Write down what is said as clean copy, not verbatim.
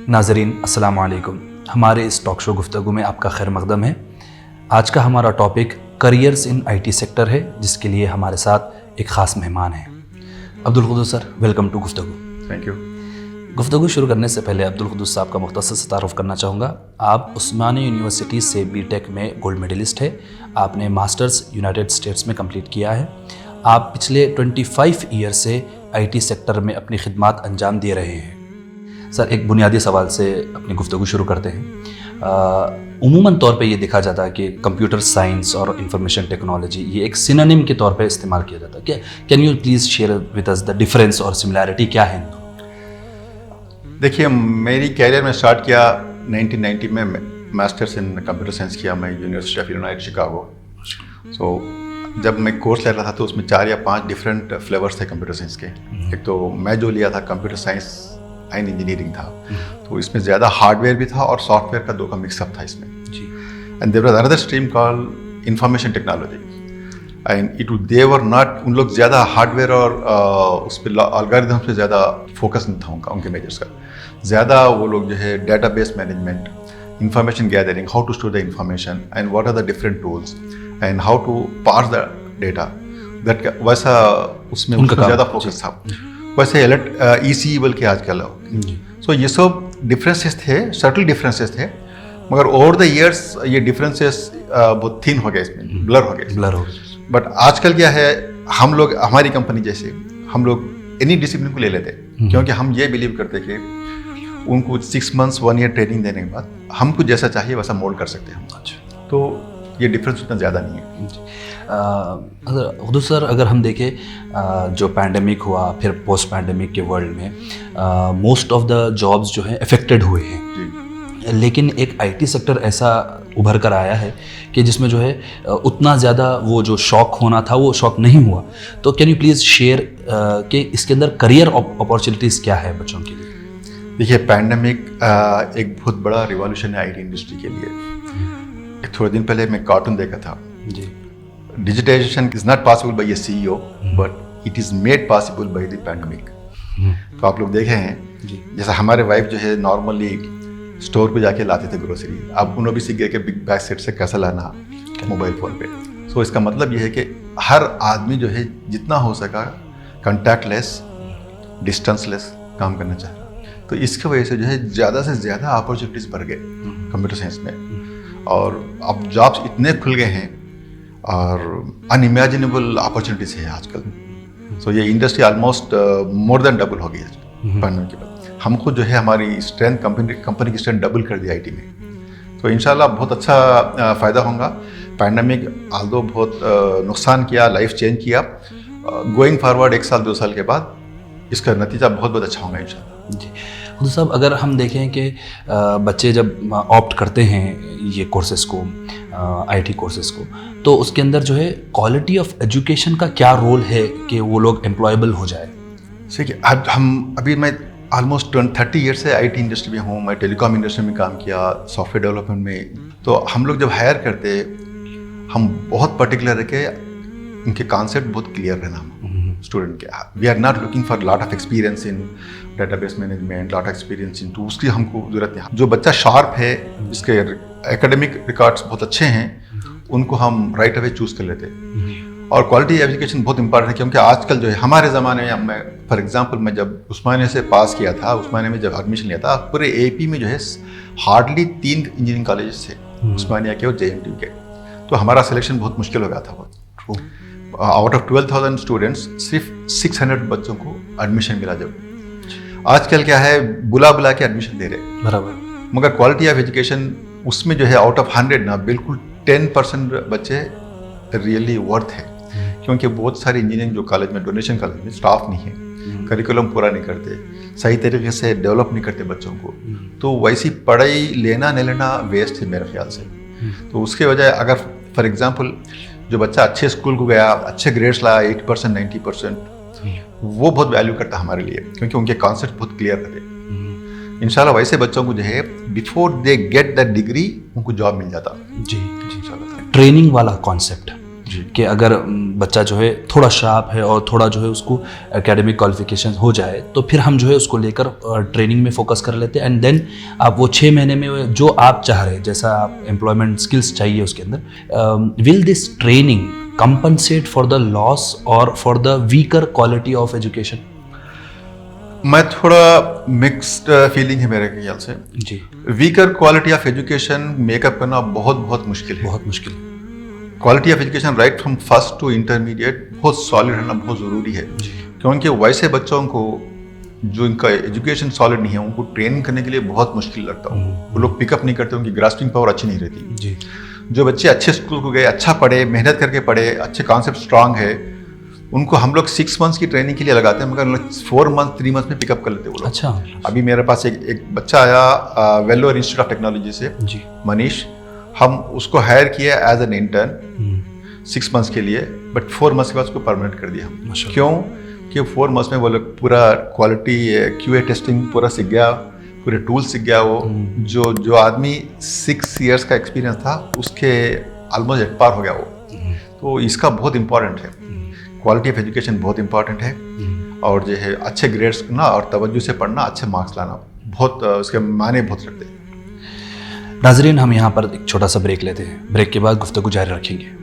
नाज़रीन अस्सलाम वालेकुम। हमारे इस टॉक शो गुफ्तगू में आपका खैर मकदम है। आज का हमारा topic careers in IT sector है, जिसके लिए हमारे साथ एक ख़ास मेहमान हैं। Abdul Quddus sir, welcome to Guftagu. Thank you. गुफ्तगू शुरू करने से पहले अब्दुल कुद्दूस साहब का मुख्तसर से तारुफ करना चाहूँगा। आप उस्मानिया यूनिवर्सिटी से बीटेक में गोल्ड मेडलिस्ट है। आपने मास्टर्स यूनाइटेड स्टेट्स में कंप्लीट किया है। आप पिछले 25 ईयर से आईटी सेक्टर में अपनी खिदमात अंजाम दे रहे हैं। सर, एक बुनियादी सवाल से अपनी गुफ्तगू शुरू करते हैं। उमूमन तौर पे ये देखा जाता है कि कंप्यूटर साइंस और इंफॉर्मेशन टेक्नोलॉजी ये एक सिनोनिम के तौर पे इस्तेमाल किया जाता है। क्या can you please share with us the difference और सिमिलैरिटी क्या है? देखिए, मेरी कैरियर में स्टार्ट किया 1990 में। मास्टर्स इन कंप्यूटर साइंस किया मैं यूनिवर्सिटी ऑफ इलिनॉय शिकागो। सो जब मैं कोर्स ले रहा था तो उसमें 4 या 5 डिफरेंट फ्लेवर्स थे कंप्यूटर साइंस के। एक तो मैं जो लिया था कंप्यूटर साइंस एंड इंजीनियरिंग था, तो इसमें ज़्यादा हार्डवेयर भी था और सॉफ्टवेयर का 2 का मिक्सअप था इसमें। And there was another stream called information technology and they were not, उन लोग ज़्यादा हार्डवेयर और उस पर एल्गोरिथम पे ज़्यादा फोकस नहीं था उनके मेजर्स का। ज़्यादा वो लोग जो है database management, information gathering, how to store the information and what are the different tools and how to parse the data, that वैसा उसमें उनका ज़्यादा फोकस था। वैसे ECE बल्कि आजकल। सो ये सब डिफरेंसेस थे, सटल डिफरेंसेस थे, मगर ओवर द ईयर्स ये डिफरेंसेस बहुत थिन हो गए, इसमें ब्लर हो गए। बट आजकल क्या है, हम लोग, हमारी कंपनी जैसे हम लोग एनी डिसिप्लिन को ले लेते, क्योंकि हम ये बिलीव करते कि उनको 6 मंथ्स 1 ईयर ट्रेनिंग देने के बाद हमको जैसा चाहिए वैसा मोल्ड कर सकते हैं। अच्छा, तो ये डिफरेंस उतना ज़्यादा नहीं है। अगर सर, अगर हम देखें जो पैंडेमिक हुआ, फिर पोस्ट पैंडेमिक के वर्ल्ड में मोस्ट ऑफ द जॉब्स जो है अफेक्टेड हुए हैं, लेकिन एक आईटी सेक्टर ऐसा उभर कर आया है कि जिसमें जो है उतना ज़्यादा वो जो शॉक होना था वो शॉक नहीं हुआ। तो कैन यू प्लीज़ शेयर कि इसके अंदर करियर अपॉर्चुनिटीज़ क्या है बच्चों के लिए? देखिए, पैंडेमिक एक बहुत बड़ा रिवॉल्यूशन है आईटी इंडस्ट्री के लिए। थोड़े दिन पहले मैं कार्टून देखा था जी, digitization is not possible by a CEO but it is made possible by the pandemic. तो आप लोग देखे हैं जी, जैसा हमारे वाइफ जो है नॉर्मली स्टोर पे जाके लाते थे ग्रोसरी, अब उन्होंने भी सीख गए कि बिग बैग सेट से कैसे लाना मोबाइल फ़ोन पे। सो इसका मतलब ये है कि हर आदमी जो है जितना हो सका कॉन्टैक्टलेस, डिस्टेंसलेस काम करना चाह रहा। तो इसकी वजह से जो है ज़्यादा से ज़्यादा अपॉर्चुनिटीज़ बढ़ गए कंप्यूटर साइंस में, और अब जॉब्स इतने खुल गए हैं और अनइमेजिनेबल अपॉर्चुनिटीज़ है आजकल। सो ये industry almost more than double हो गई है पैंडेमिक के बाद। हमको जो है हमारी स्ट्रेंथ, कंपनी की स्ट्रेंथ डबल कर दी आईटी में। तो इंशाल्लाह बहुत अच्छा फ़ायदा होगा। पैंडेमिक आल्दो बहुत नुकसान किया, लाइफ चेंज किया, गोइंग फॉरवर्ड 1 साल 2 साल के बाद इसका नतीजा बहुत बहुत अच्छा होगा इंशाल्लाह। जी खुद साहब, अगर हम देखें कि बच्चे जब ऑप्ट करते हैं ये कोर्सेस को, आईटी कोर्सेस को, तो उसके अंदर जो है क्वालिटी ऑफ एजुकेशन का क्या रोल है कि वो लोग एम्प्लॉयबल हो जाए? देखिए, अभी मैं ऑलमोस्ट 30 ईयर से आईटी इंडस्ट्री में हूँ। मैं टेलीकॉम इंडस्ट्री में काम किया, सॉफ्टवेयर डेवलपमेंट में। तो हम लोग जब हायर करते, हम बहुत पर्टिकुलर है कि उनके कॉन्सेप्ट बहुत क्लियर रहना स्टूडेंट के। We are not looking for lot of experience in database management, lot of experience in tools की हमको ज़रूरत नहीं। जो बच्चा शार्प है, जिसके एकेडमिक रिकॉर्ड्स बहुत अच्छे हैं, उनको हम राइट अवे चूज़ कर लेते हैं। और क्वालिटी एजुकेशन बहुत इंपॉर्टेंट है, क्योंकि आजकल जो है हमारे ज़माने में, मैं फॉर एग्जांपल मैं जब उस्मानिया से पास किया था, उस्मानिया में जब एडमिशन लिया था, पूरे AP में जो है हार्डली 3 इंजीनियरिंग कॉलेजेस थे, उस्मानिया के और JNTU के। तो हमारा सिलेक्शन बहुत मुश्किल हो गया था। बहुत आउट ऑफ 12,000 स्टूडेंट्स सिर्फ 600 बच्चों को एडमिशन मिला। जब आजकल क्या है, बुला बुला के एडमिशन दे रहे बराबर, मगर क्वालिटी ऑफ एजुकेशन उसमें जो है आउट ऑफ 100 ना बिल्कुल 10% बच्चे रियली वर्थ है। क्योंकि बहुत सारे इंजीनियरिंग जो कॉलेज में, डोनेशन कॉलेज में स्टाफ नहीं है, करिकुलम पूरा नहीं करते, सही तरीके से डेवलप नहीं करते बच्चों को, तो वैसी पढ़ाई लेना नहीं लेना वेस्ट है मेरे ख्याल से। तो उसके वजह, अगर फॉर एग्जांपल जो बच्चा अच्छे स्कूल को गया, अच्छे ग्रेड्स लाया, 80% 90%, वो बहुत वैल्यू करता हमारे लिए, क्योंकि उनके कॉन्सेप्ट बहुत क्लियर रहते। इंशाल्लाह वैसे बच्चों को जो है before they get that degree उनको जॉब मिल जाता। जी जी, इंशाल्लाह। ट्रेनिंग वाला कॉन्सेप्ट जी। कि अगर बच्चा जो है थोड़ा शार्प है और थोड़ा जो है उसको एकेडमिक क्वालिफिकेशन हो जाए तो फिर हम जो है उसको लेकर ट्रेनिंग में फोकस कर लेते हैं, एंड देन आप वो 6 महीने में जो आप चाह रहे हैं, जैसा आप एम्प्लॉयमेंट स्किल्स चाहिए उसके अंदर, will this training compensate for the loss or for the weaker quality of education? मैं थोड़ा मिक्स्ड फीलिंग है मेरे ख्याल से। जी, weaker quality of education make up करना बहुत बहुत मुश्किल है। बहुत मुश्किल। Quality of education right from first to intermediate बहुत सॉलिड रहना बहुत ज़रूरी है, क्योंकि वैसे बच्चों को जो इनका एजुकेशन सॉलिड नहीं है उनको ट्रेन करने के लिए बहुत मुश्किल लगता है। वो लोग पिकअप नहीं करते, उनकी ग्रास्पिंग पावर अच्छी नहीं रहती। जी, जो बच्चे अच्छे स्कूल को गए, अच्छा पढ़े, मेहनत करके पढ़े, अच्छे कॉन्सेप्ट स्ट्रांग है, उनको हम लोग 6 मंथ्स की ट्रेनिंग के लिए लगाते हैं, मगर 4 मंथ 3 मंथ में पिकअप कर लेते हैं वो लोग। अच्छा। अभी मेरे पास एक बच्चा आया वेल्लोर इंस्टीट्यूट ऑफ टेक्नोलॉजी से, जी, मनीष। हम उसको हायर किए एज एन इंटर्न 6 मंथ्स के लिए, बट 4 मंथ्स के बाद उसको परमानेंट कर दिया हम। क्यों कि 4 मंथ्स में वो लोग पूरा क्वालिटी QA टेस्टिंग पूरा सीख गया, पूरे टूल्स सीख गया। वो जो आदमी 6 इयर्स का एक्सपीरियंस था उसके ऑलमोस्ट एट पार हो गया वो। तो इसका बहुत इंपॉर्टेंट है, क्वालिटी ऑफ एजुकेशन बहुत इंपॉर्टेंट है। और जो है अच्छे ग्रेड्स करना और तवज्जो से पढ़ना, अच्छे मार्क्स लाना, बहुत उसके मायने बहुत रखते हैं। नाजरीन, हम यहाँ पर एक छोटा सा ब्रेक लेते हैं। ब्रेक के बाद गुफ्तगू जारी रखेंगे।